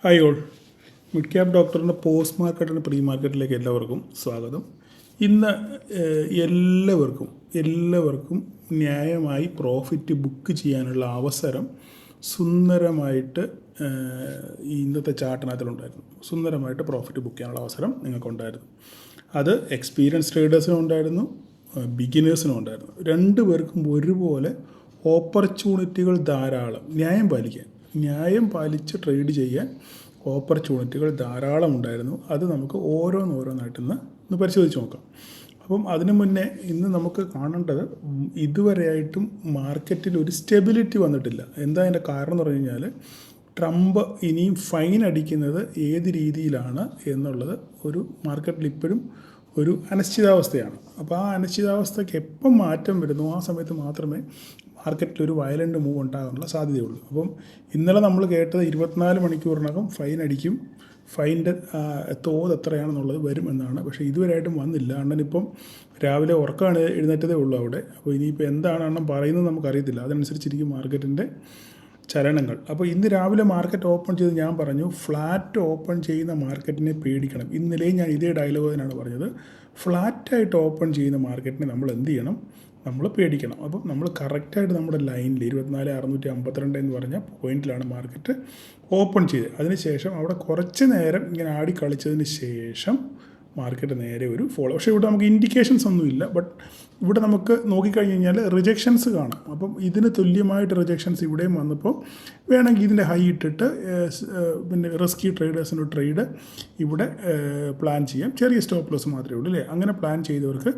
Hi all, mid cap ഡോക്ടറിൻ്റെ post മാർക്കറ്റിൻ്റെ pre മാർക്കറ്റിലേക്ക് എല്ലാവർക്കും സ്വാഗതം. ഇന്ന് എല്ലാവർക്കും ന്യായമായി പ്രോഫിറ്റ് ബുക്ക് ചെയ്യാനുള്ള അവസരം സുന്ദരമായിട്ട് ഇന്നത്തെ ചാർട്ടിനകത്തിലുണ്ടായിരുന്നു. സുന്ദരമായിട്ട് പ്രോഫിറ്റ് ബുക്ക് ചെയ്യാനുള്ള അവസരം നിങ്ങൾക്കുണ്ടായിരുന്നു. അത് എക്സ്പീരിയൻസ് ട്രേഡേഴ്സിനും ഉണ്ടായിരുന്നു, ബിഗിനേഴ്സിനും ഉണ്ടായിരുന്നു. രണ്ടുപേർക്കും ഒരുപോലെ ഓപ്പർച്യൂണിറ്റികൾ ധാരാളം. ന്യായം പാലിച്ച് ട്രേഡ് ചെയ്യാൻ ഓപ്പർച്യൂണിറ്റികൾ ധാരാളം ഉണ്ടായിരുന്നു. അത് നമുക്ക് ഓരോന്നായിട്ട് ഇന്ന് പരിശോധിച്ച് നോക്കാം. അപ്പം അതിനു മുന്നേ ഇന്ന് നമുക്ക് കാണേണ്ടത്, ഇതുവരെയായിട്ടും മാർക്കറ്റിൽ ഒരു സ്റ്റെബിലിറ്റി വന്നിട്ടില്ല. എന്താ അതിൻ്റെ കാരണം എന്ന് പറഞ്ഞു കഴിഞ്ഞാൽ, ട്രംപ് ഇനിയും ഫൈൻ അടിക്കുന്നത് ഏത് രീതിയിലാണ് എന്നുള്ളത് ഒരു മാർക്കറ്റിൽ ഇപ്പോഴും ഒരു അനിശ്ചിതാവസ്ഥയാണ്. അപ്പോൾ ആ അനിശ്ചിതാവസ്ഥയ്ക്ക് എപ്പം മാറ്റം വരുന്നു ആ സമയത്ത് മാത്രമേ മാർക്കറ്റിൽ ഒരു വയലൻ്റ് മൂവ് ഉണ്ടാകാനുള്ള സാധ്യതയുള്ളൂ. അപ്പം ഇന്നലെ നമ്മൾ കേട്ടത് 24 മണിക്കൂറിനകം ഫൈൻ അടിക്കും, ഫൈൻ്റെ തോത് എത്രയാണെന്നുള്ളത് വരുമെന്നാണ്. പക്ഷേ ഇതുവരെയായിട്ടും വന്നില്ല. അണ്ണനിപ്പം രാവിലെ ഉറക്കമാണ് എഴുന്നേറ്റതേ ഉള്ളൂ അവിടെ. അപ്പോൾ ഇനിയിപ്പോൾ എന്താണ് അണ്ണൻ പറയുന്നത് നമുക്കറിയത്തില്ല. അതനുസരിച്ചിരിക്കും മാർക്കറ്റിൻ്റെ ചലനങ്ങൾ. അപ്പോൾ ഇന്ന് രാവിലെ മാർക്കറ്റ് ഓപ്പൺ ചെയ്ത് ഞാൻ പറഞ്ഞു, ഫ്ലാറ്റ് ഓപ്പൺ ചെയ്യുന്ന മാർക്കറ്റിനെ പേടിക്കണം. ഇന്നലെയും ഞാൻ ഇതേ ഡയലോഗ് തന്നെയാണ് പറഞ്ഞത്. ഫ്ലാറ്റായിട്ട് ഓപ്പൺ ചെയ്യുന്ന മാർക്കറ്റിനെ നമ്മൾ എന്ത് ചെയ്യണം? നമ്മൾ പേടിക്കണം. അപ്പം നമ്മൾ കറക്റ്റായിട്ട് നമ്മുടെ ലൈനിൽ 24,652 എന്ന് പറഞ്ഞ പോയിന്റിലാണ് മാർക്കറ്റ് ഓപ്പൺ ചെയ്തത്. അതിനുശേഷം അവിടെ കുറച്ച് നേരം ഇങ്ങനെ ആടി കളിച്ചതിന് ശേഷം മാർക്കറ്റ് നേരെ ഒരു ഫോളോ. പക്ഷേ ഇവിടെ നമുക്ക് ഇൻഡിക്കേഷൻസ് ഒന്നുമില്ല. ബട്ട് ഇവിടെ നമുക്ക് നോക്കിക്കഴിഞ്ഞ് കഴിഞ്ഞാൽ റിജക്ഷൻസ് കാണാം. അപ്പം ഇതിന് തുല്യമായിട്ട് റിജക്ഷൻസ് ഇവിടെയും വന്നപ്പോൾ വേണമെങ്കിൽ ഇതിൻ്റെ ഹൈ ഇട്ടിട്ട് പിന്നെ റിസ്കി ട്രേഡേഴ്സിൻ്റെ ട്രേഡ് ഇവിടെ പ്ലാൻ ചെയ്യാം. ചെറിയ സ്റ്റോപ്പ് ലോസ് മാത്രമേ ഉള്ളൂ അല്ലേ? അങ്ങനെ പ്ലാൻ ചെയ്തവർക്ക്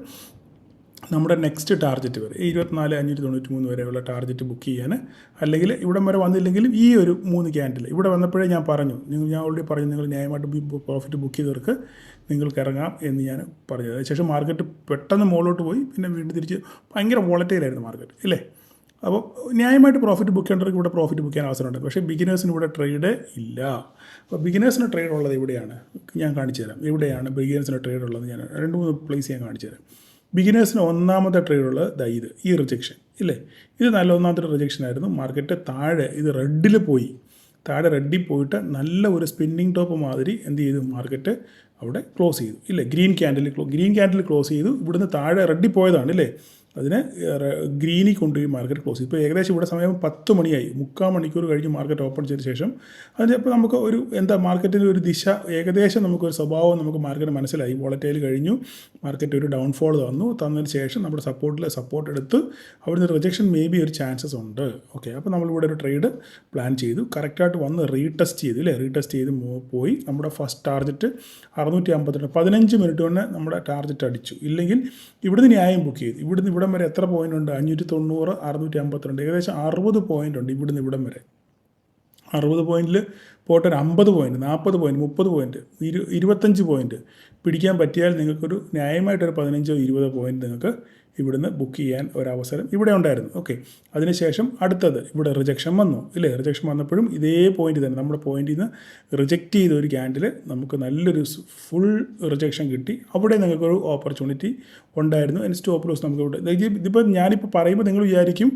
നമ്മുടെ നെക്സ്റ്റ് ടാർഗറ്റ് വരെ 24,593 വരെയുള്ള ടാർഗറ്റ് ബുക്ക് ചെയ്യാൻ, അല്ലെങ്കിൽ ഇവിടം വരെ വന്നില്ലെങ്കിലും ഈ ഒരു 3 ക്യാൻഡിൽ ഇവിടെ വന്നപ്പോഴേ ഞാൻ ഓൾറെഡി പറഞ്ഞു, നിങ്ങൾ ന്യായമായിട്ട് പ്രോഫിറ്റ് ബുക്ക് ചെയ്തവർക്ക് നിങ്ങൾക്ക് ഇറങ്ങാം എന്ന് ഞാൻ പറഞ്ഞത്. അതിനുശേഷം മാർക്കറ്റ് പെട്ടെന്ന് മുകളിലോട്ട് പോയി, പിന്നെ വീണ്ടും തിരിച്ച് ഭയങ്കര വോളറ്റൈലായിരുന്നു മാർക്കറ്റ് ഇല്ലേ? അപ്പോൾ ന്യായമായിട്ട് പ്രോഫിറ്റ് ബുക്ക് ചെയ്യേണ്ടവർക്ക് ഇവിടെ പ്രോഫിറ്റ് ബുക്ക് ചെയ്യാൻ അവസരമുണ്ട്. പക്ഷേ ബിഗിനേഴ്സിന് ഇവിടെ ട്രേഡ് ഇല്ല. അപ്പോൾ ബിഗിനേഴ്സിന് ട്രേഡ് ഉള്ളത് എവിടെയാണ് ഞാൻ കാണിച്ചു തരാം. എവിടെയാണ് ബിഗിനേഴ്സിന് ട്രേഡ് ഉള്ളത്? ഞാൻ 2-3 പ്ലേസ് ഞാൻ കാണിച്ചു തരാം. ബിഗിനേഴ്സിന് ഒന്നാമത്തെ ട്രേഡുള്ളത് ഈ റിജക്ഷൻ ഇല്ലേ? ഇത് നല്ല ഒന്നാമത്തെ റിജക്ഷൻ ആയിരുന്നു. മാർക്കറ്റ് താഴെ ഇത് റെഡിൽ പോയിട്ട് നല്ല ഒരു സ്പിന്നിങ് ടോപ്പ് മാതിരി എന്ത് ചെയ്തു? മാർക്കറ്റ് അവിടെ ക്ലോസ് ചെയ്തു ഇല്ലേ? ഗ്രീൻ ക്യാൻഡിൽ ക്ലോസ് ചെയ്തു. ഇവിടുന്ന് താഴെ റെഡിൽ പോയതാണ് ഇല്ലേ? അതിന് ഗ്രീനിൽ കൊണ്ടുപോയി മാർക്കറ്റ് ക്ലോസ് ചെയ്തു. ഇപ്പോൾ ഏകദേശം ഇവിടെ സമയം 10 മണിയായി. 3/4 മണിക്കൂർ കഴിഞ്ഞ് മാർക്കറ്റ് ഓപ്പൺ ചെയ്ത ശേഷം അതിപ്പോൾ നമുക്ക് ഒരു മാർക്കറ്റിൻ്റെ ഒരു ദിശ ഏകദേശം നമുക്കൊരു സ്വഭാവം മാർക്കറ്റ് മനസ്സിലായി. വോളറ്റൈൽ കഴിഞ്ഞു, മാർക്കറ്റ് ഒരു ഡൗൺഫോൾ തന്നതിന് ശേഷം നമ്മുടെ സപ്പോർട്ട് എടുത്ത് അവിടുന്ന് റിജക്ഷൻ മേ ബി ഒരു ചാൻസസ് ഉണ്ട്. ഓക്കെ, അപ്പോൾ നമ്മളിവിടെ ഒരു ട്രേഡ് പ്ലാൻ ചെയ്തു. കറക്റ്റായിട്ട് വന്ന് റീടെസ്റ്റ് ചെയ്തു അല്ലേ? റീടെസ്റ്റ് ചെയ്ത് പോയി നമ്മുടെ ഫസ്റ്റ് ടാർഗറ്റ് 652 15 മിനിറ്റ് കൊണ്ട് നമ്മുടെ ടാർഗറ്റ് അടിച്ചു. ഇല്ലെങ്കിൽ ഇവിടുന്ന് ന്യായം ബുക്ക് ചെയ്തു. ഇവിടുന്ന് ഇവിടം വരെ എത്ര പോയിൻ്റ് ഉണ്ട്? 590, 652, ഏകദേശം 60 പോയിൻ്റ് ഉണ്ട് ഇവിടുന്ന് ഇവിടം വരെ. 60 പോയിൻറ്റിൽ പോട്ടെ, ഒരു 50 പോയിൻറ്റ്, 40 പോയിൻറ്റ്, 30 പോയിൻറ്റ്, 25 പോയിൻറ്റ് പിടിക്കാൻ പറ്റിയാൽ നിങ്ങൾക്കൊരു ന്യായമായിട്ടൊരു 15-20 പോയിൻറ്റ് നിങ്ങൾക്ക് ഇവിടുന്ന് ബുക്ക് ചെയ്യാൻ ഒരവസരം ഇവിടെ ഉണ്ടായിരുന്നു. ഓക്കെ, അതിനുശേഷം അടുത്തത് ഇവിടെ റിജക്ഷൻ വന്നു ഇല്ലേ? റിജക്ഷൻ വന്നപ്പോഴും ഇതേ പോയിന്റ് തന്നെ, നമ്മുടെ പോയിന്റിൽ നിന്ന് റിജക്റ്റ് ചെയ്ത ഒരു ക്യാൻഡിൽ നമുക്ക് നല്ലൊരു ഫുൾ റിജക്ഷൻ കിട്ടി. അവിടെ നിങ്ങൾക്കൊരു ഓപ്പർച്യൂണിറ്റി ഉണ്ടായിരുന്നു. അതിന് സ്റ്റോപ്പ് ലോസ് നമുക്ക് ഇവിടെ ഇതിപ്പോൾ ഞാനിപ്പോൾ പറയുമ്പോൾ നിങ്ങൾ വിചാരിക്കും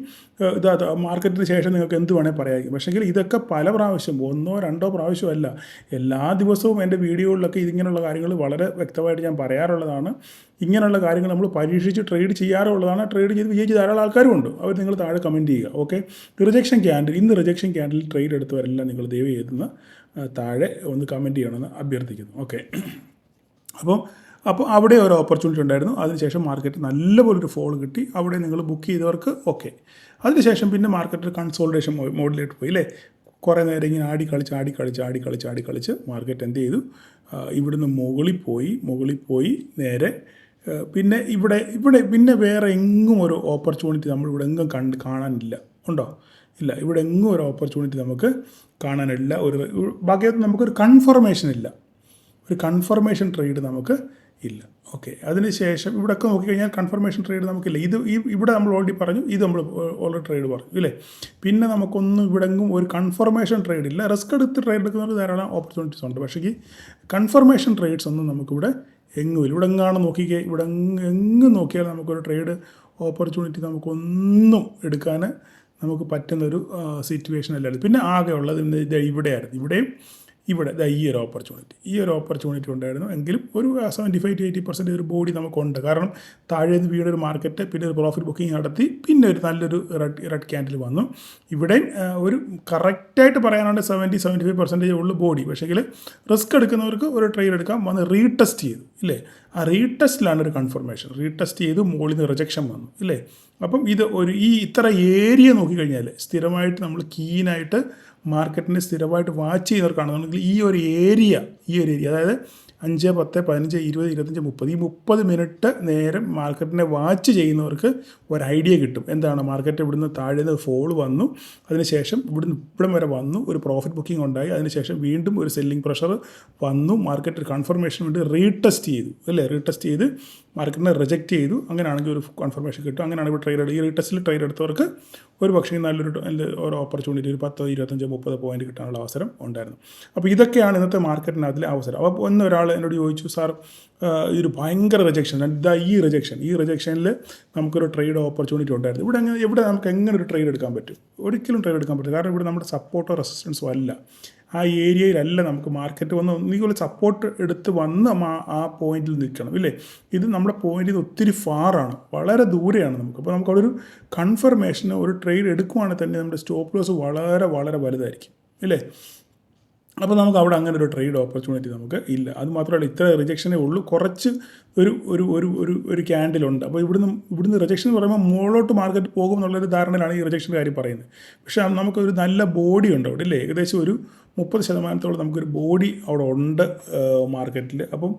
മാർക്കറ്റിന് ശേഷം നിങ്ങൾക്ക് എന്ത് വേണേൽ പറയാമായിരിക്കും. പക്ഷേങ്കിൽ ഇതൊക്കെ പല പ്രാവശ്യം, 1-2 പ്രാവശ്യമല്ല, എല്ലാ ദിവസവും എൻ്റെ വീഡിയോകളിലൊക്കെ ഇതിങ്ങനെയുള്ള കാര്യങ്ങൾ വളരെ വ്യക്തമായിട്ട് ഞാൻ പറയാറുള്ളതാണ്. ഇങ്ങനെയുള്ള കാര്യങ്ങൾ നമ്മൾ പരീക്ഷിച്ച് ട്രേഡ് ചെയ്യാറുള്ളതാണ്. ട്രേഡ് ചെയ്ത് വിജയിച്ച് ധാരാളം ആൾക്കാരുമുണ്ട്. അവർ നിങ്ങൾ താഴെ കമൻറ്റ് ചെയ്യുക. ഓക്കെ, ഇന്ന് റിജക്ഷൻ ക്യാൻഡിൽ ട്രേഡ് എടുത്തവരെല്ലാം നിങ്ങൾ ദയവ് ചെയ്തെന്ന് താഴെ ഒന്ന് കമൻറ്റ് ചെയ്യണമെന്ന് അഭ്യർത്ഥിക്കുന്നു. ഓക്കെ, അപ്പോൾ അവിടെ ഒരു ഓപ്പർച്യൂണിറ്റി ഉണ്ടായിരുന്നു. അതിനുശേഷം മാർക്കറ്റ് നല്ലപോലൊരു ഫോൾ കിട്ടി. അവിടെ നിങ്ങൾ ബുക്ക് ചെയ്തവർക്ക് ഓക്കെ. അതിനുശേഷം പിന്നെ മാർക്കറ്റിൽ കൺസോൾട്ടേഷൻ മോഡിലേക്ക് പോയി അല്ലേ? കുറേ നേരം ഇങ്ങനെ ആടിക്കളിച്ച് മാർക്കറ്റ് എന്ത് ചെയ്തു? ഇവിടുന്ന് മുകളിൽ പോയി നേരെ പിന്നെ ഇവിടെ പിന്നെ വേറെ എങ്ങും ഒരു ഓപ്പർച്യൂണിറ്റി നമ്മളിവിടെ എങ്ങും കാണാനില്ല. ഉണ്ടോ? ഇല്ല, ഇവിടെ എങ്ങും ഒരു ഓപ്പർച്യൂണിറ്റി നമുക്ക് കാണാനില്ല. ബാക്കിയത്ത് നമുക്കൊരു കൺഫർമേഷൻ ട്രേഡ് നമുക്ക് ഇല്ല. ഓക്കെ, അതിനുശേഷം ഇവിടെയൊക്കെ നോക്കിക്കഴിഞ്ഞാൽ കൺഫർമേഷൻ ട്രേഡ് നമുക്കില്ല. ഇവിടെ നമ്മൾ ഓൾറെഡി പറഞ്ഞു, നമ്മൾ ഓൾറെഡി ട്രേഡ് പറഞ്ഞു ഇല്ലേ? പിന്നെ നമുക്കൊന്നും ഇവിടെങ്ങും ഒരു കൺഫർമേഷൻ ട്രേഡ് ഇല്ല. റിസ്ക് എടുത്ത് ട്രേഡ് എടുക്കുന്നവർക്ക് ധാരാളം ഓപ്പർച്യൂണിറ്റീസ് ഉണ്ട്. പക്ഷേ ഈ കൺഫർമേഷൻ ട്രേഡ്സ് ഒന്നും നമുക്കിവിടെ എങ്ങുമില്ല. ഇവിടെ എങ്ങാണ് നോക്കിക്കേ, ഇവിടെ എങ്ങും നോക്കിയാൽ നമുക്കൊരു ട്രേഡ് ഓപ്പർച്യൂണിറ്റി നമുക്കൊന്നും എടുക്കാൻ നമുക്ക് പറ്റുന്നൊരു സിറ്റുവേഷൻ അല്ലായിരുന്നു. പിന്നെ ആകെ ഉള്ളത് ഇവിടെയായിരുന്നു. ഇവിടെയും ഇവിടെ ഈ ഒരു ഓപ്പർച്യൂണിറ്റി ഉണ്ടായിരുന്നു എങ്കിലും ഒരു 75-80% ഒരു ബോഡി നമുക്കുണ്ട്. കാരണം താഴെ നിന്ന് വീടൊരു മാർക്കറ്റ്, പിന്നെ ഒരു പ്രോഫിറ്റ് ബുക്കിംഗ് നടത്തി, പിന്നെ ഒരു നല്ലൊരു റെഡ് ക്യാൻഡിൽ വന്നു. ഇവിടെ ഒരു കറക്റ്റായിട്ട് പറയാനുണ്ട് 70-75% ഉള്ളു ബോഡി. പക്ഷേങ്കിൽ റിസ്ക് എടുക്കുന്നവർക്ക് ഒരു ട്രേഡ് എടുക്കാം. വന്ന് റീടെസ്റ്റ് ചെയ്തു ഇല്ലേ, ആ റീടെസ്റ്റിലാണ് ഒരു കൺഫർമേഷൻ. റീടെസ്റ്റ് ചെയ്ത് മുകളിൽ നിന്ന് റിജക്ഷൻ വന്നു ഇല്ലേ. അപ്പം ഇത് ഇത്ര ഏരിയ നോക്കിക്കഴിഞ്ഞാൽ സ്ഥിരമായിട്ട് നമ്മൾ കീനായിട്ട് മാർക്കറ്റിനെ സ്ഥിരമായിട്ട് വാച്ച് ചെയ്യുന്നവർക്കാണെന്നുണ്ടെങ്കിൽ ഈ ഒരു ഏരിയ അതായത് 5, 10, 15, 20, 25, 30 ഈ 30 മിനിറ്റ് നേരം മാർക്കറ്റിനെ വാച്ച് ചെയ്യുന്നവർക്ക് ഒരു ഐഡിയ കിട്ടും. എന്താണ് മാർക്കറ്റ് ഇവിടുന്ന് താഴെ നിന്ന് ഫോൾ വന്നു, അതിനുശേഷം ഇവിടം വരെ വന്നു, ഒരു പ്രോഫിറ്റ് ബുക്കിംഗ് ഉണ്ടായി, അതിനുശേഷം വീണ്ടും ഒരു സെല്ലിംഗ് പ്രഷർ വന്നു, മാർക്കറ്റ് ഒരു കൺഫർമേഷൻ വേണ്ടി റീടെസ്റ്റ് ചെയ്ത് മാർക്കറ്റിനെ റിജക്റ്റ് ചെയ്തു. അങ്ങനെയാണെങ്കിൽ ഒരു കൺഫർമേഷൻ കിട്ടും. അങ്ങനെയാണെങ്കിൽ ഈ റീടെസ്റ്റിൽ ട്രേഡ് എടുത്തവർക്ക് ഒരു പക്ഷേ നല്ലൊരു ഓപ്പർച്യൂണിറ്റി ഒരു 10, 25, 30 പോയിന്റ് കിട്ടാനുള്ള അവസരം ഉണ്ടായിരുന്നു. അപ്പോൾ ഇതൊക്കെയാണ് ഇന്നത്തെ മാർക്കറ്റിനകത്തിലെ അവസരം. അപ്പോൾ ഒരാൾ എന്നോട് ചോദിച്ചു, സാർ ഇതൊരു ഭയങ്കര റിജക്ഷൻ, ഈ റിജക്ഷനിൽ നമുക്കൊരു ട്രേഡ് ഓപ്പർച്യൂണിറ്റി ഉണ്ടായിരുന്നു. ഇവിടെ നമുക്ക് എങ്ങനെ ഒരു ട്രേഡ് എടുക്കാൻ പറ്റും? ഒരിക്കലും ട്രേഡ് എടുക്കാൻ പറ്റില്ല. കാരണം ഇവിടെ നമ്മുടെ സപ്പോർട്ടോ റെസിസ്റ്റൻസോ അല്ല, ആ ഏരിയയിലല്ല നമുക്ക് മാർക്കറ്റ് വന്ന് ഒന്നുകിൽ സപ്പോർട്ട് എടുത്ത് വന്ന് ആ പോയിന്റിൽ നിൽക്കണം ഇല്ലേ. ഇത് നമ്മുടെ പോയിന്റിൽ നിന്ന് ഒത്തിരി ഫാറാണ്, വളരെ ദൂരെയാണ് നമുക്ക്. അപ്പോൾ നമുക്കവിടെ ഒരു കൺഫർമേഷന് ഒരു ട്രേഡ് എടുക്കുവാണെങ്കിൽ തന്നെ നമ്മുടെ സ്റ്റോപ്പ് ലോസ് വളരെ വളരെ വലുതായിരിക്കും ഇല്ലേ. അപ്പോൾ നമുക്ക് അവിടെ അങ്ങനെ ഒരു ട്രേഡ് ഓപ്പർച്യൂണിറ്റി നമുക്ക് ഇല്ല. അത് മാത്രമല്ല, ഇത്ര റിജക്ഷനേ ഉള്ളൂ, കുറച്ച് ഒരു ക്യാൻഡിലുണ്ട്. അപ്പോൾ ഇവിടുന്ന് റിജക്ഷൻ എന്ന് പറയുമ്പോൾ മുകളിലോട്ട് മാർക്കറ്റ് പോകും എന്നുള്ളൊരു ധാരണയിലാണ് ഈ റിജക്ഷൻ്റെ കാര്യം പറയുന്നത്. പക്ഷേ നമുക്കൊരു നല്ല ബോഡി ഉണ്ട് അവിടെ ഇല്ലേ, ഏകദേശം ഒരു 30% നമുക്കൊരു ബോഡി അവിടെ ഉണ്ട് മാർക്കറ്റിൽ. അപ്പം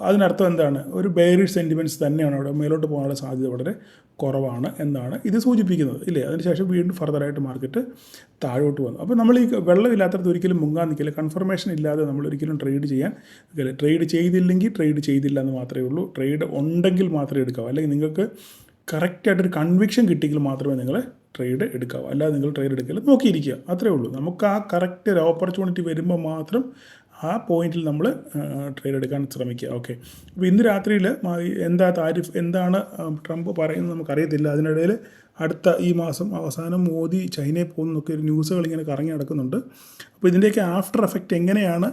അതിനർത്ഥം എന്താണ്, ഒരു ബെയറിഷ് സെൻറ്റിമെൻറ്റ്സ് തന്നെയാണ് അവിടെ, മേലോട്ട് പോകാനുള്ള സാധ്യത വളരെ കുറവാണ് എന്നാണ് ഇത് സൂചിപ്പിക്കുന്നത് ഇല്ലേ. അതിനുശേഷം വീണ്ടും ഫർദറായിട്ട് മാർക്കറ്റ് താഴോട്ട് വന്നു. അപ്പോൾ നമ്മൾ ഈ വെള്ളമില്ലാത്തത് ഒരിക്കലും മുങ്ങാൻ നിൽക്കില്ല. കൺഫർമേഷൻ ഇല്ലാതെ നമ്മൾ ഒരിക്കലും ട്രേഡ് ചെയ്തില്ലെങ്കിൽ ട്രേഡ് ചെയ്തില്ല എന്ന് മാത്രമേ ഉള്ളൂ. ട്രേഡ് ഉണ്ടെങ്കിൽ മാത്രമേ എടുക്കാവൂ. അല്ലെങ്കിൽ നിങ്ങൾക്ക് കറക്റ്റായിട്ടൊരു കൺവിക്ഷൻ കിട്ടിയെങ്കിൽ മാത്രമേ നിങ്ങൾ ട്രേഡ് എടുക്കാവൂ. അല്ലാതെ നിങ്ങൾ ട്രേഡ് എടുക്കില്ല, നോക്കിയിരിക്കുക, അത്രേ ഉള്ളൂ. നമുക്ക് ആ കറക്റ്റ് ഒരു ഓപ്പർച്യൂണിറ്റി വരുമ്പോൾ മാത്രം ആ പോയിന്റിൽ നമ്മൾ ട്രേഡ് എടുക്കാൻ ശ്രമിക്കുക. ഓക്കെ, അപ്പോൾ ഇന്ന് രാത്രിയിൽ എന്താണ് ട്രംപ് പറയുന്നത് നമുക്കറിയത്തില്ല. അതിനിടയിൽ അടുത്ത ഈ മാസം അവസാനം മോദി ചൈനയിൽ പോകുന്നതൊക്കെ ഒരു ന്യൂസുകൾ ഇങ്ങനെ കറങ്ങി നടക്കുന്നുണ്ട്. അപ്പോൾ ഇതിൻ്റെയൊക്കെ ആഫ്റ്റർ എഫക്റ്റ് എങ്ങനെയാണ്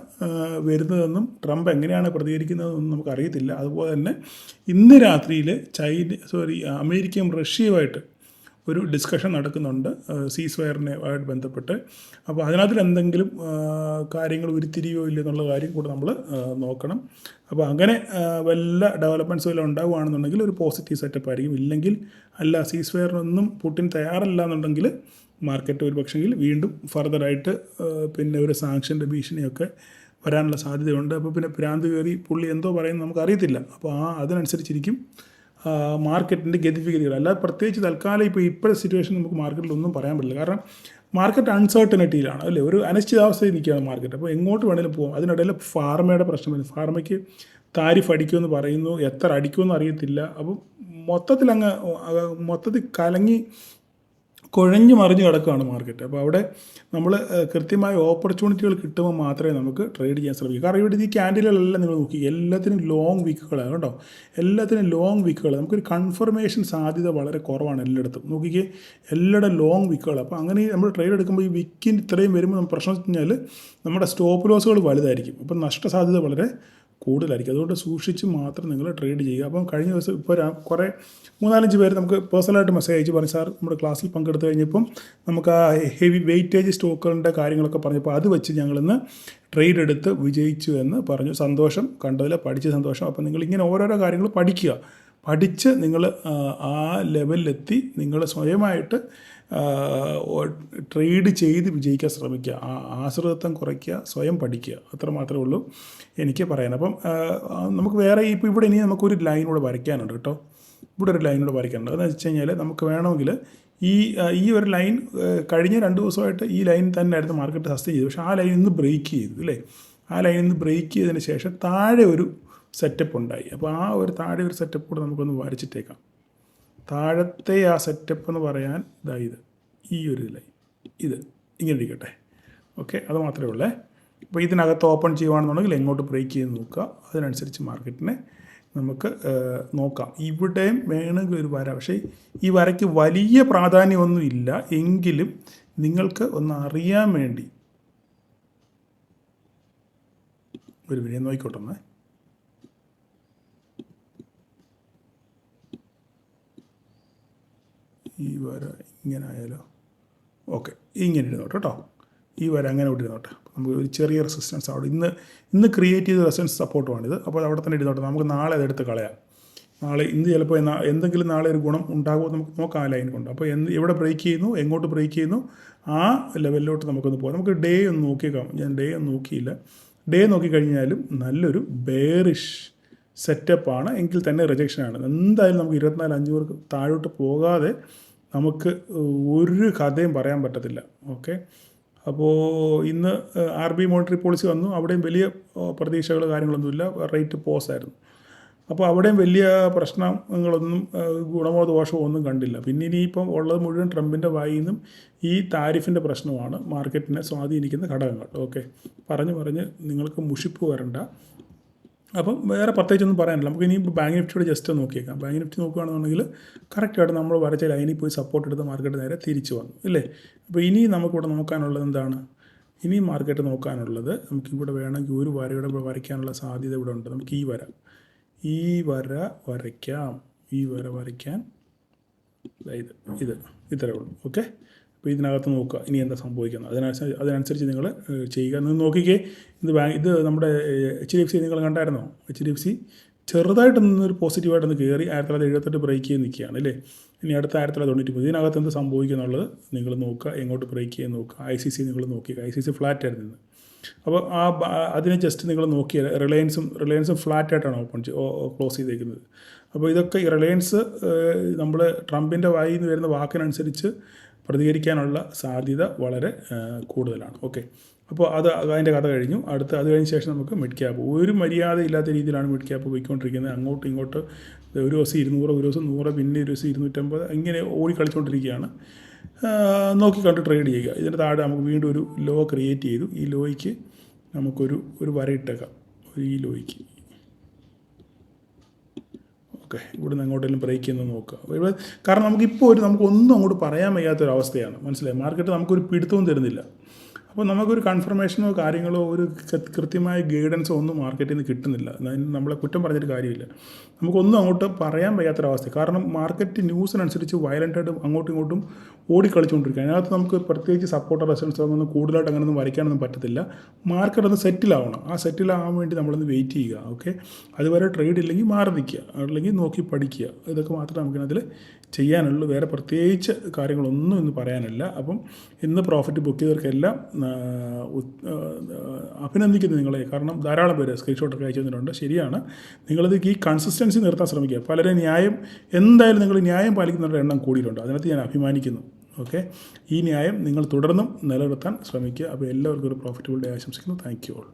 വരുന്നതെന്നും ട്രംപ് എങ്ങനെയാണ് പ്രതികരിക്കുന്നതെന്നും നമുക്കറിയത്തില്ല. അതുപോലെ തന്നെ ഇന്ന് രാത്രിയിൽ അമേരിക്കയും റഷ്യയുമായിട്ട് ഒരു ഡിസ്കഷൻ നടക്കുന്നുണ്ട് സീസ് ഫയറിനുമായിട്ട് ബന്ധപ്പെട്ട്. അപ്പോൾ അതിനകത്തിൽ എന്തെങ്കിലും കാര്യങ്ങൾ ഉരുത്തിരിയോ ഇല്ലെന്നുള്ള കാര്യം കൂടെ നമ്മൾ നോക്കണം. അപ്പോൾ അങ്ങനെ വല്ല ഡെവലപ്മെൻറ്റ്സ് വല്ല ഉണ്ടാവുകയാണെന്നുണ്ടെങ്കിൽ ഒരു പോസിറ്റീവ് സെറ്റപ്പ് ആയിരിക്കും. ഇല്ലെങ്കിൽ സീസ് ഫയറിനൊന്നും പുടിൻ തയ്യാറല്ല എന്നുണ്ടെങ്കിൽ മാർക്കറ്റ് ഒരു പക്ഷെങ്കിൽ വീണ്ടും ഫർദറായിട്ട് പിന്നെ ഒരു സാങ്ഷൻ്റെ ഭീഷണിയൊക്കെ വരാനുള്ള സാധ്യതയുണ്ട്. അപ്പോൾ പിന്നെ ഭ്രാന്ത് കയറി പുള്ളി എന്തോ പറയുന്നത് നമുക്കറിയത്തില്ല. അപ്പോൾ അതിനനുസരിച്ചിരിക്കും മാർക്കറ്റിൻ്റെ ഗതിവിഗതികൾ. അല്ലാതെ പ്രത്യേകിച്ച് തൽക്കാലം ഇപ്പോഴത്തെ സിറ്റുവേഷൻ നമുക്ക് മാർക്കറ്റിലൊന്നും പറയാൻ പറ്റില്ല. കാരണം മാർക്കറ്റ് അൺസർട്ടനിറ്റിയിലാണ് അല്ലേ, ഒരു അനിശ്ചിതാവസ്ഥയിൽ നിൽക്കുകയാണ് മാർക്കറ്റ്. അപ്പോൾ എങ്ങോട്ട് വേണേലും പോകും. അതിനിടയിൽ ഫാർമയുടെ പ്രശ്നം വരുന്നു. ഫാർമയ്ക്ക് താരിഫ് അടിക്കുമെന്ന് പറയുന്നു, എത്ര അടിക്കുമെന്ന് അറിയത്തില്ല. അപ്പം മൊത്തത്തിൽ കലങ്ങി കുഴഞ്ഞു മറിഞ്ഞ് കിടക്കുകയാണ് മാർക്കറ്റ്. അപ്പോൾ അവിടെ നമ്മൾ കൃത്യമായ ഓപ്പർച്യൂണിറ്റികൾ കിട്ടുമ്പോൾ മാത്രമേ നമുക്ക് ട്രേഡ് ചെയ്യാൻ ശ്രമിക്കൂ. കാരണം ഇവിടെ ഈ ക്യാൻഡിലുകളെല്ലാം നിങ്ങൾ നോക്കി, എല്ലാത്തിനും ലോങ് വീക്കുകളാണ് കേട്ടോ, എല്ലാത്തിനും ലോങ് വീക്കുകൾ. നമുക്കൊരു കൺഫർമേഷൻ സാധ്യത വളരെ കുറവാണ് എല്ലായിടത്തും. നോക്കിക്കേ, എല്ലായിടും ലോങ് വീക്കുകൾ. അപ്പോൾ അങ്ങനെ നമ്മൾ ട്രേഡ് എടുക്കുമ്പോൾ ഈ വീക്കിന് ഇത്രയും വരുമ്പോൾ പ്രശ്നം വെച്ച് കഴിഞ്ഞാൽ നമ്മുടെ സ്റ്റോപ്പ് ലോസുകൾ വലുതായിരിക്കും. അപ്പം നഷ്ടസാധ്യത വളരെ കൂടുതലായിരിക്കും. അതുകൊണ്ട് സൂക്ഷിച്ച് മാത്രം നിങ്ങൾ ട്രേഡ് ചെയ്യുക. അപ്പം കഴിഞ്ഞ ദിവസം ഇപ്പോൾ കുറേ 3-4 പേര് നമുക്ക് പേഴ്സണലായിട്ട് മെസ്സേജ് അയച്ച് പറഞ്ഞു, സാർ നമ്മുടെ ക്ലാസ്സിൽ പങ്കെടുത്ത് കഴിഞ്ഞപ്പം നമുക്ക് ആ ഹെവി വെയിറ്റേജ് സ്റ്റോക്കുകളുടെ കാര്യങ്ങളൊക്കെ പറഞ്ഞപ്പോൾ അത് വെച്ച് ഞങ്ങളിന്ന് ട്രേഡ് എടുത്ത് വിജയിച്ചു എന്ന് പറഞ്ഞു. സന്തോഷം, കണ്ടതിൽ പഠിച്ച് സന്തോഷം. അപ്പം നിങ്ങളിങ്ങനെ ഓരോരോ കാര്യങ്ങൾ പഠിച്ച് നിങ്ങൾ ആ ലെവലിലെത്തി നിങ്ങൾ സ്വയമായിട്ട് ട്രേഡ് ചെയ്ത് വിജയിക്കാൻ ശ്രമിക്കുക. ആശ്രിതത്വം കുറയ്ക്കുക, സ്വയം പഠിക്കുക, അത്ര മാത്രമേ ഉള്ളൂ എനിക്ക് പറയാൻ. അപ്പം നമുക്ക് വേറെ ഇവിടെ ഇനി നമുക്കൊരു ലൈനൂടെ വരയ്ക്കാനുണ്ട് കേട്ടോ. ഇവിടെ ഒരു ലൈനൂടെ വരയ്ക്കാനുണ്ട്. അതെന്ന് വെച്ച് കഴിഞ്ഞാൽ നമുക്ക് വേണമെങ്കിൽ ഈ ഒരു ലൈൻ കഴിഞ്ഞ 2 ദിവസമായിട്ട് ഈ ലൈൻ തന്നെയായിരുന്നു മാർക്കറ്റ് സസ്റ്റെയിൻ ചെയ്തു. പക്ഷേ ആ ലൈൻ ഇന്ന് ബ്രേക്ക് ചെയ്തു അല്ലേ. ആ ലൈനിൽ നിന്ന് ബ്രേക്ക് ചെയ്തതിന് ശേഷം താഴെ ഒരു സെറ്റപ്പ് ഉണ്ടായി. അപ്പോൾ ആ ഒരു താഴെ ഒരു സെറ്റപ്പ് കൂടെ നമുക്കൊന്ന് വരച്ചിട്ടേക്കാം. താഴത്തെ ആ സെറ്റപ്പ് എന്ന് പറയാൻ ഈ ഒരു ലൈൻ ഇത് ഇങ്ങനെ ഇരിക്കട്ടെ. ഓക്കെ, അത് മാത്രമേ ഉള്ളേ. അപ്പോൾ ഇതിനകത്ത് ഓപ്പൺ ചെയ്യുകയാണെന്നുണ്ടെങ്കിൽ എങ്ങോട്ട് ബ്രേക്ക് ചെയ്ത് നോക്കുക. അതിനനുസരിച്ച് മാർക്കറ്റിനെ നമുക്ക് നോക്കാം. ഇവിടെയും വേണമെങ്കിൽ ഒരു വര, പക്ഷേ ഈ വരയ്ക്ക് വലിയ പ്രാധാന്യമൊന്നും ഇല്ല. എങ്കിലും നിങ്ങൾക്ക് ഒന്ന് അറിയാൻ വേണ്ടി ഒരു മിനിറ്റ് നോക്കിക്കോട്ടെ. ഈ വര ഇങ്ങനെ ആയാലോ? ഓക്കെ, ഇങ്ങനെ ഇരുന്നോട്ടെ കേട്ടോ. ഈ വര അങ്ങനെ വിട്ടിരുന്നോട്ടെ. നമുക്ക് ഒരു ചെറിയ റെസിസ്റ്റൻസ് അവിടെ ഇന്ന് ക്രിയേറ്റ് ചെയ്ത റെസിസ്റ്റൻസ് സപ്പോർട്ടുമാണിത്. അപ്പോൾ അവിടെ തന്നെ ഇരുന്നോട്ടെ. നമുക്ക് നാളെ അതെടുത്ത് കളയാം. ഇന്ന് ചിലപ്പോൾ എന്തെങ്കിലും നാളെ ഒരു ഗുണം ഉണ്ടാകുമോ നമുക്ക് നോക്കാം ആ ലൈൻ കൊണ്ട്. അപ്പോൾ എവിടെ ബ്രേക്ക് ചെയ്യുന്നു, എങ്ങോട്ട് ബ്രേക്ക് ചെയ്യുന്നു, ആ ലെവലിലോട്ട് നമുക്കൊന്ന് പോകാം. നമുക്ക് ഡേ ഒന്ന് നോക്കിയേക്കാം. ഞാൻ ഡേ ഒന്നും നോക്കിയില്ല. ഡേ നോക്കിക്കഴിഞ്ഞാലും നല്ലൊരു ബെയറിഷ് സെറ്റപ്പാണ്, എങ്കിൽ തന്നെ റിജക്ഷനാണ്. എന്തായാലും നമുക്ക് 24,500 താഴോട്ട് പോകാതെ നമുക്ക് ഒരു കഥയും പറയാൻ പറ്റത്തില്ല. ഓക്കെ, അപ്പോൾ ഇന്ന് RBI മോണിറ്ററി പോളിസി വന്നു. അവിടെയും വലിയ പ്രതീക്ഷകൾ കാര്യങ്ങളൊന്നുമില്ല. റേറ്റ് പോസായിരുന്നു. അപ്പോൾ അവിടെയും വലിയ പ്രശ്നങ്ങളൊന്നും ഗുണമോ ദോഷമോ ഒന്നും കണ്ടില്ല. പിന്നെ ഇനിയിപ്പം ഉള്ളത് മുഴുവൻ ട്രംപിൻ്റെ വായിൽ നിന്നും ഈ താരിഫിൻ്റെ പ്രശ്നമാണ് മാർക്കറ്റിനെ സ്വാധീനിക്കുന്ന ഘടകങ്ങൾ. ഓക്കെ, പറഞ്ഞ് നിങ്ങൾക്ക് മുഷിപ്പ് വരണ്ട. അപ്പം വേറെ പ്രത്യേകിച്ചൊന്നും പറയാനില്ല. നമുക്ക് ഇനി ബാങ്ക് നിഫ്റ്റിയുടെ ജസ്റ്റ് നോക്കിയേക്കാം. ബാങ്ക് നിഫ്റ്റി നോക്കുകയാണെന്നുണ്ടെങ്കിൽ കറക്റ്റായിട്ട് നമ്മൾ വരച്ച ലൈനിൽ പോയി സപ്പോർട്ട് എടുത്ത് മാർക്കറ്റ് നേരെ തിരിച്ചു വന്നു ഇല്ലേ. അപ്പോൾ ഇനി നമുക്കിവിടെ നോക്കാനുള്ളത് എന്താണ്? ഇനി മാർക്കറ്റ് നോക്കാനുള്ളത് നമുക്കിവിടെ വേണമെങ്കിൽ ഒരു വരയുടെ വരയ്ക്കാനുള്ള സാധ്യത ഇവിടെ ഉണ്ട്. നമുക്ക് ഈ വര വരയ്ക്കാം. ഈ വര വരയ്ക്കാൻ ഇത് ഇത്രയേ ഉള്ളൂ. ഓക്കെ, അപ്പോൾ ഇതിനകത്ത് നോക്കുക ഇനി എന്താ സംഭവിക്കുന്നത്. അതിനനുസരിച്ച് നിങ്ങൾ ചെയ്യുക. നിങ്ങൾ നോക്കിക്കേ, ഇത് നമ്മുടെ HDFC നിങ്ങൾ കണ്ടായിരുന്നോ? HDFC ചെറുതായിട്ട് നിന്നൊരു പോസിറ്റീവായിട്ടൊന്ന് കയറി 1978 ബ്രേക്ക് ചെയ്ത് നിൽക്കുകയാണ് അല്ലേ. ഇനി അടുത്ത 1993 ഇതിനകത്ത് എന്ത് സംഭവിക്കുക എന്നുള്ളത് നിങ്ങൾ നോക്കുക. എങ്ങോട്ട് ബ്രേക്ക് ചെയ്യാൻ നോക്കുക. ICC നിങ്ങൾ നോക്കിയ ICC ഫ്ലാറ്റ് ആയിരുന്നു നിന്ന്. അപ്പോൾ അതിനെ ജസ്റ്റ് നിങ്ങൾ നോക്കിയാൽ റിലയൻസും ഫ്ലാറ്റായിട്ടാണ് ക്ലോസ് ചെയ്തേക്കുന്നത്. അപ്പോൾ ഇതൊക്കെ ഈ റിലയൻസ് നമ്മൾ ട്രംപിൻ്റെ വായിൽ നിന്ന് വരുന്ന വാക്കിനനുസരിച്ച് പ്രതികരിക്കാനുള്ള സാധ്യത വളരെ കൂടുതലാണ്. ഓക്കെ, അപ്പോൾ അതിൻ്റെ കഥ കഴിഞ്ഞു. അത് കഴിഞ്ഞ ശേഷം നമുക്ക് മിഡ് ക്യാപ്പ്. ഒരു മര്യാദ ഇല്ലാത്ത രീതിയിലാണ് മിഡ് ക്യാപ്പ് പോയിക്കൊണ്ടിരിക്കുന്നത്. അങ്ങോട്ടും ഇങ്ങോട്ട് ഒരു ദിവസം 200, ഒരു ദിവസം 100, പിന്നെ ഒരു ദിവസം 250, ഇങ്ങനെ ഓടി കളിച്ചുകൊണ്ടിരിക്കുകയാണ്. നോക്കി കണ്ട് ട്രേഡ് ചെയ്യുക. ഇതിൻ്റെ താഴെ നമുക്ക് വീണ്ടും ഒരു ലോ ക്രിയേറ്റ് ചെയ്തു. ഈ ലോയ്ക്ക് നമുക്കൊരു വര ഇട്ടേക്കാം. ഈ ലോയ്ക്ക് ഓക്കെ, ഇവിടെ നിന്ന് അങ്ങോട്ടെങ്കിലും ബ്രേക്ക് ചെയ്യുന്നത് നോക്കുക. കാരണം നമുക്കൊന്നും അങ്ങോട്ട് പറയാൻ വയ്യാത്തൊരവസ്ഥയാണ്. മനസ്സിലായി? മാർക്കറ്റ് നമുക്കൊരു പിടുത്തവും തരുന്നില്ല. അപ്പോൾ നമുക്കൊരു കൺഫർമേഷനോ കാര്യങ്ങളോ ഒരു കൃത്യമായ ഗൈഡൻസോ ഒന്നും മാർക്കറ്റിൽ നിന്ന് കിട്ടുന്നില്ല. നമ്മളെ കുറ്റം പറഞ്ഞിട്ട് കാര്യമില്ല. നമുക്കൊന്നും അങ്ങോട്ട് പറയാൻ വയ്യാത്തൊരവസ്ഥ. കാരണം മാർക്കറ്റ് ന്യൂസിനനുസരിച്ച് വയലൻ്റായിട്ട് അങ്ങോട്ടും ഇങ്ങോട്ടും ഓടിക്കളിച്ചുകൊണ്ടിരിക്കുക. അതിനകത്ത് നമുക്ക് പ്രത്യേകിച്ച് സപ്പോർട്ടർ റെസിസ്റ്റൻസ് ഒന്നും കൂടുതലായിട്ട് അങ്ങനെയൊന്നും വരയ്ക്കാനൊന്നും പറ്റത്തില്ല. മാർക്കറ്റ് ഒന്ന് സെറ്റിലാവണം. ആ സെറ്റിലാവാൻ വേണ്ടി നമ്മളൊന്ന് വെയിറ്റ് ചെയ്യുക. ഓക്കെ, അതുവരെ ട്രേഡ് ഇല്ലെങ്കിൽ മാറി നിൽക്കുക, അല്ലെങ്കിൽ നോക്കി പഠിക്കുക. ഇതൊക്കെ മാത്രമേ നമുക്കിതിനകത്തിൽ ചെയ്യാനുള്ളൂ. വേറെ പ്രത്യേകിച്ച് കാര്യങ്ങളൊന്നും ഇന്ന് പറയാനില്ല. അപ്പം ഇന്ന് പ്രോഫിറ്റ് ബുക്ക് ചെയ്തവർക്കെല്ലാം അഭിനന്ദിക്കുന്നു നിങ്ങളെ. കാരണം ധാരാളം പേര് സ്ക്രീൻഷോട്ടൊക്കെ അയച്ചു തന്നിട്ടുണ്ട്. ശരിയാണ്, നിങ്ങളിത് ഈ കൺസിസ്റ്റൻസി നിർത്താൻ ശ്രമിക്കുക. പലരും എന്തായാലും നിങ്ങൾ ന്യായം പാലിക്കുന്നവരുടെ എണ്ണം കൂടിയിട്ടുണ്ട്. അതിനകത്ത് ഞാൻ അഭിമാനിക്കുന്നു. ഓക്കെ, ഈ ന്യായം നിങ്ങൾ തുടർന്നും നിലനിർത്താൻ ശ്രമിക്കുക. അപ്പോൾ എല്ലാവർക്കും ഒരു പ്രോഫിറ്റബിൾ ഡേ ആശംസിക്കുന്നു. Thank you all.